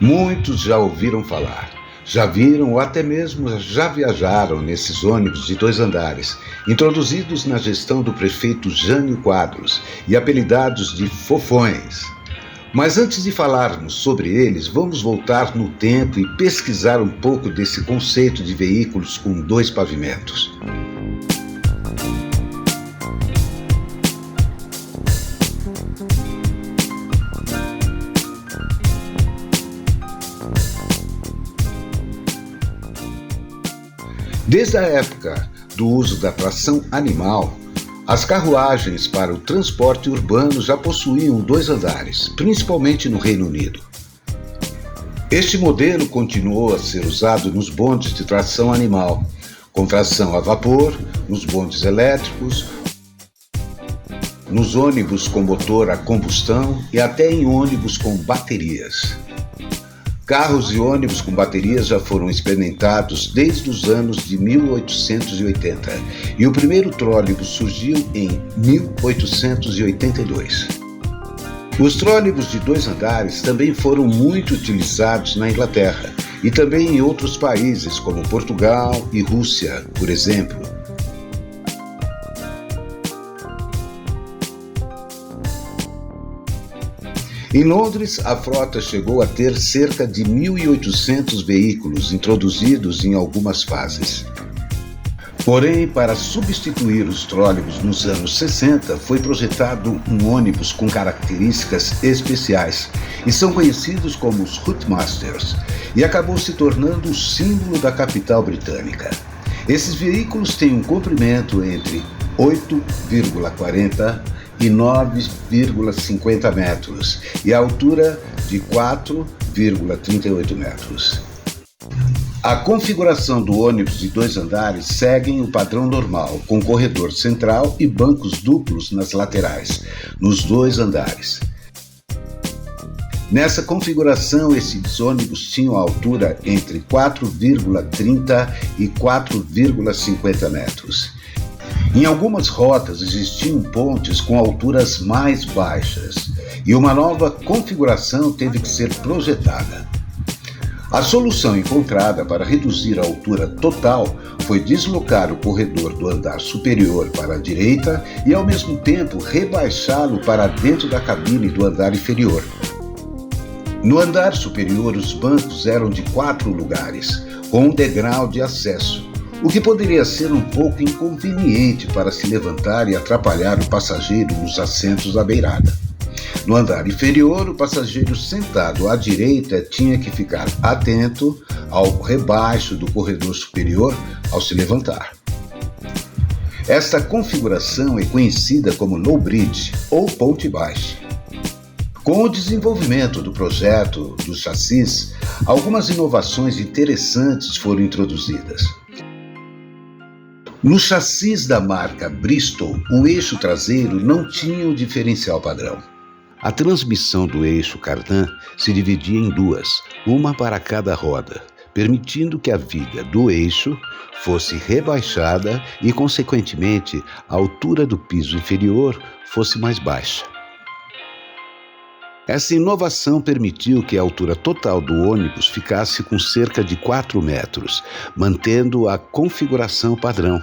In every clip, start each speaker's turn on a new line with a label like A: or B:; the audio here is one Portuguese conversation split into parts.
A: Muitos já ouviram falar, já viram ou até mesmo já viajaram nesses ônibus de 2 andares, introduzidos na gestão do prefeito Jânio Quadros e apelidados de fofões. Mas antes de falarmos sobre eles, vamos voltar no tempo e pesquisar um pouco desse conceito de veículos com 2 pavimentos. Desde a época do uso da tração animal, as carruagens para o transporte urbano já possuíam 2 andares, principalmente no Reino Unido. Este modelo continuou a ser usado nos bondes de tração animal, com tração a vapor, nos bondes elétricos, nos ônibus com motor a combustão e até em ônibus com baterias. Carros e ônibus com baterias já foram experimentados desde os anos de 1880 e o primeiro trólebus surgiu em 1882. Os trólebus de 2 andares também foram muito utilizados na Inglaterra e também em outros países como Portugal e Rússia, por exemplo. Em Londres, a frota chegou a ter cerca de 1.800 veículos introduzidos em algumas fases. Porém, para substituir os trólebus nos anos 60, foi projetado um ônibus com características especiais e são conhecidos como os Routmasters, e acabou se tornando o símbolo da capital britânica. Esses veículos têm um comprimento entre 8,40 e 9,50 metros e a altura de 4,38 metros. A configuração do ônibus de 2 andares segue o padrão normal, com corredor central e bancos duplos nas laterais, nos 2 andares. Nessa configuração, esses ônibus tinham a altura entre 4,30 e 4,50 metros. Em algumas rotas existiam pontes com alturas mais baixas e uma nova configuração teve que ser projetada. A solução encontrada para reduzir a altura total foi deslocar o corredor do andar superior para a direita e, ao mesmo tempo, rebaixá-lo para dentro da cabine do andar inferior. No andar superior, os bancos eram de 4 lugares, com um degrau de acesso, o que poderia ser um pouco inconveniente para se levantar e atrapalhar o passageiro nos assentos à beirada. No andar inferior, o passageiro sentado à direita tinha que ficar atento ao rebaixo do corredor superior ao se levantar. Esta configuração é conhecida como low bridge ou ponte baixa. Com o desenvolvimento do projeto dos chassis, algumas inovações interessantes foram introduzidas. No chassis da marca Bristol, o eixo traseiro não tinha o diferencial padrão. A transmissão do eixo cardan se dividia em 2, uma para cada roda, permitindo que a viga do eixo fosse rebaixada e, consequentemente, a altura do piso inferior fosse mais baixa. Essa inovação permitiu que a altura total do ônibus ficasse com cerca de 4 metros, mantendo a configuração padrão,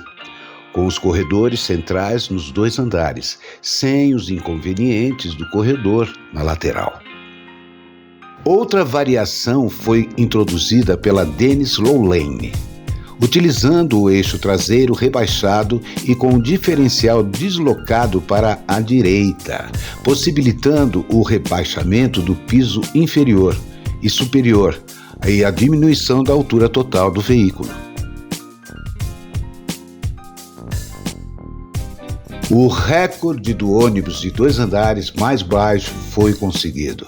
A: com os corredores centrais nos 2 andares, sem os inconvenientes do corredor na lateral. Outra variação foi introduzida pela Dennis Lowlane, utilizando o eixo traseiro rebaixado e com o diferencial deslocado para a direita, possibilitando o rebaixamento do piso inferior e superior e a diminuição da altura total do veículo. O recorde do ônibus de 2 andares mais baixo foi conseguido,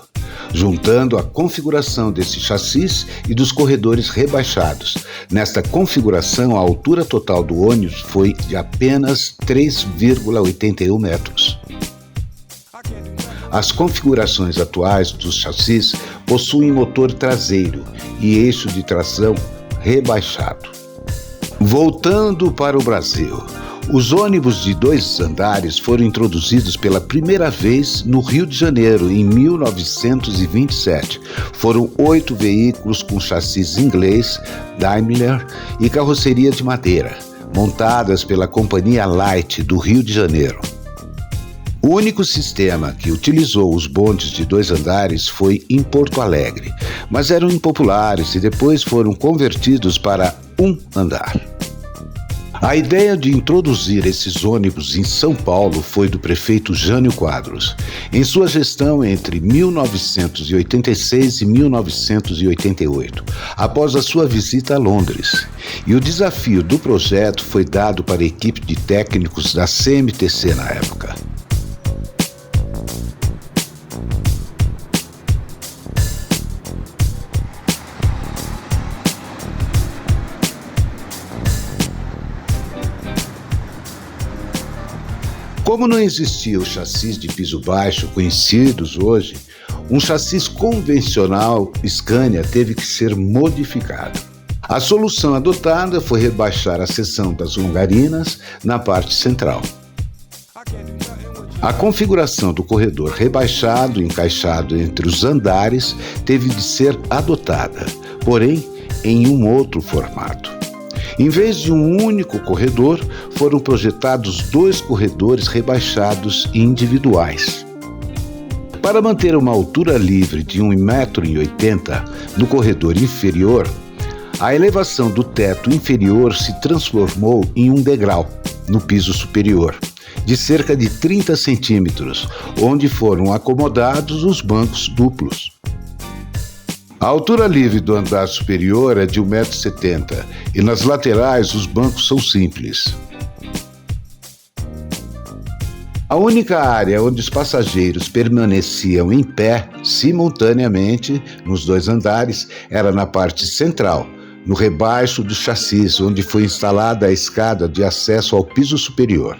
A: juntando a configuração desse chassis e dos corredores rebaixados. Nesta configuração, a altura total do ônibus foi de apenas 3,81 metros. As configurações atuais dos chassis possuem motor traseiro e eixo de tração rebaixado. Voltando para o Brasil, Os ônibus de 2 andares foram introduzidos pela primeira vez no Rio de Janeiro, em 1927. Foram 8 veículos com chassis inglês, Daimler e carroceria de madeira, montadas pela Companhia Light do Rio de Janeiro. O único sistema que utilizou os bondes de 2 andares foi em Porto Alegre, mas eram impopulares e depois foram convertidos para 1 andar. A ideia de introduzir esses ônibus em São Paulo foi do prefeito Jânio Quadros, em sua gestão entre 1986 e 1988, após a sua visita a Londres. E o desafio do projeto foi dado para a equipe de técnicos da CMTC na época. Como não existia o chassis de piso baixo conhecidos hoje, um chassis convencional Scania teve que ser modificado. A solução adotada foi rebaixar a seção das longarinas na parte central. A configuração do corredor rebaixado e encaixado entre os andares teve de ser adotada, porém em um outro formato. Em vez de um único corredor, foram projetados 2 corredores rebaixados e individuais. Para manter uma altura livre de 1,80 m no corredor inferior, a elevação do teto inferior se transformou em um degrau no piso superior, de cerca de 30 centímetros, onde foram acomodados os bancos duplos. A altura livre do andar superior é de 1,70 m e nas laterais os bancos são simples. A única área onde os passageiros permaneciam em pé simultaneamente nos 2 andares era na parte central, no rebaixo do chassis, onde foi instalada a escada de acesso ao piso superior.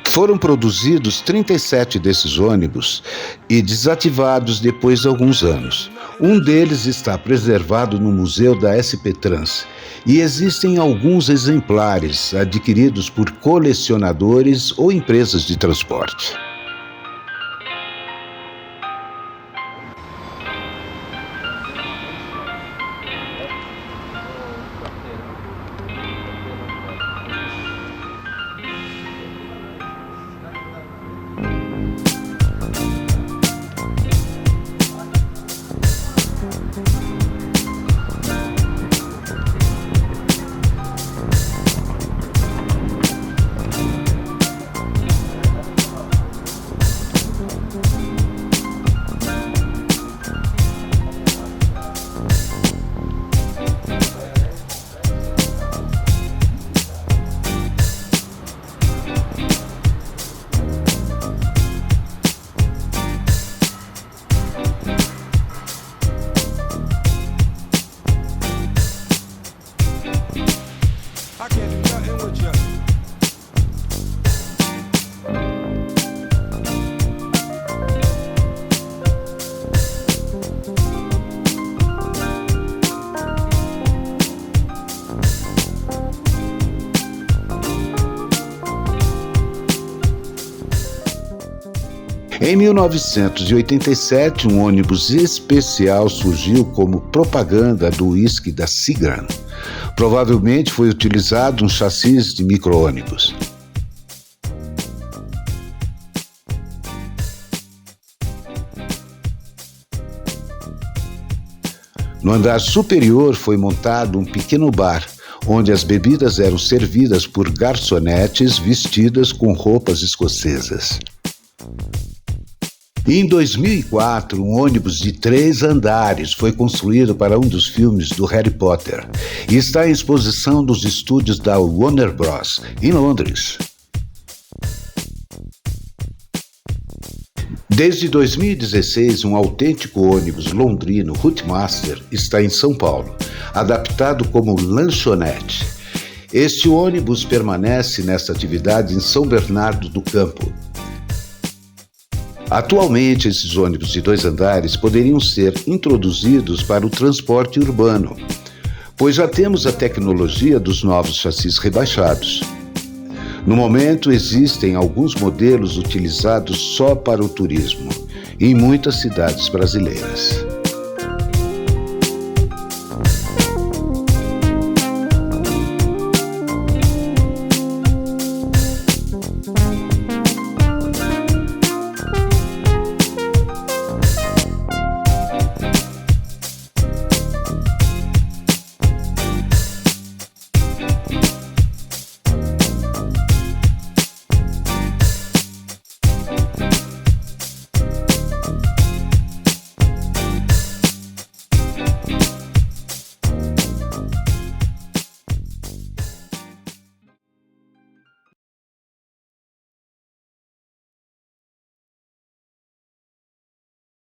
A: Foram produzidos 37 desses ônibus e desativados depois de alguns anos. Um deles está preservado no Museu da SP Trans e existem alguns exemplares adquiridos por colecionadores ou empresas de transporte. Em 1987, um ônibus especial surgiu como propaganda do uísque da Seagram. Provavelmente foi utilizado um chassi de micro-ônibus. No andar superior foi montado um pequeno bar, onde as bebidas eram servidas por garçonetes vestidas com roupas escocesas. Em 2004, um ônibus de 3 andares foi construído para um dos filmes do Harry Potter e está em exposição nos estúdios da Warner Bros., em Londres. Desde 2016, um autêntico ônibus londrino Routemaster está em São Paulo, adaptado como lanchonete. Este ônibus permanece nesta atividade em São Bernardo do Campo. Atualmente, esses ônibus de 2 andares poderiam ser introduzidos para o transporte urbano, pois já temos a tecnologia dos novos chassis rebaixados. No momento, existem alguns modelos utilizados só para o turismo em muitas cidades brasileiras.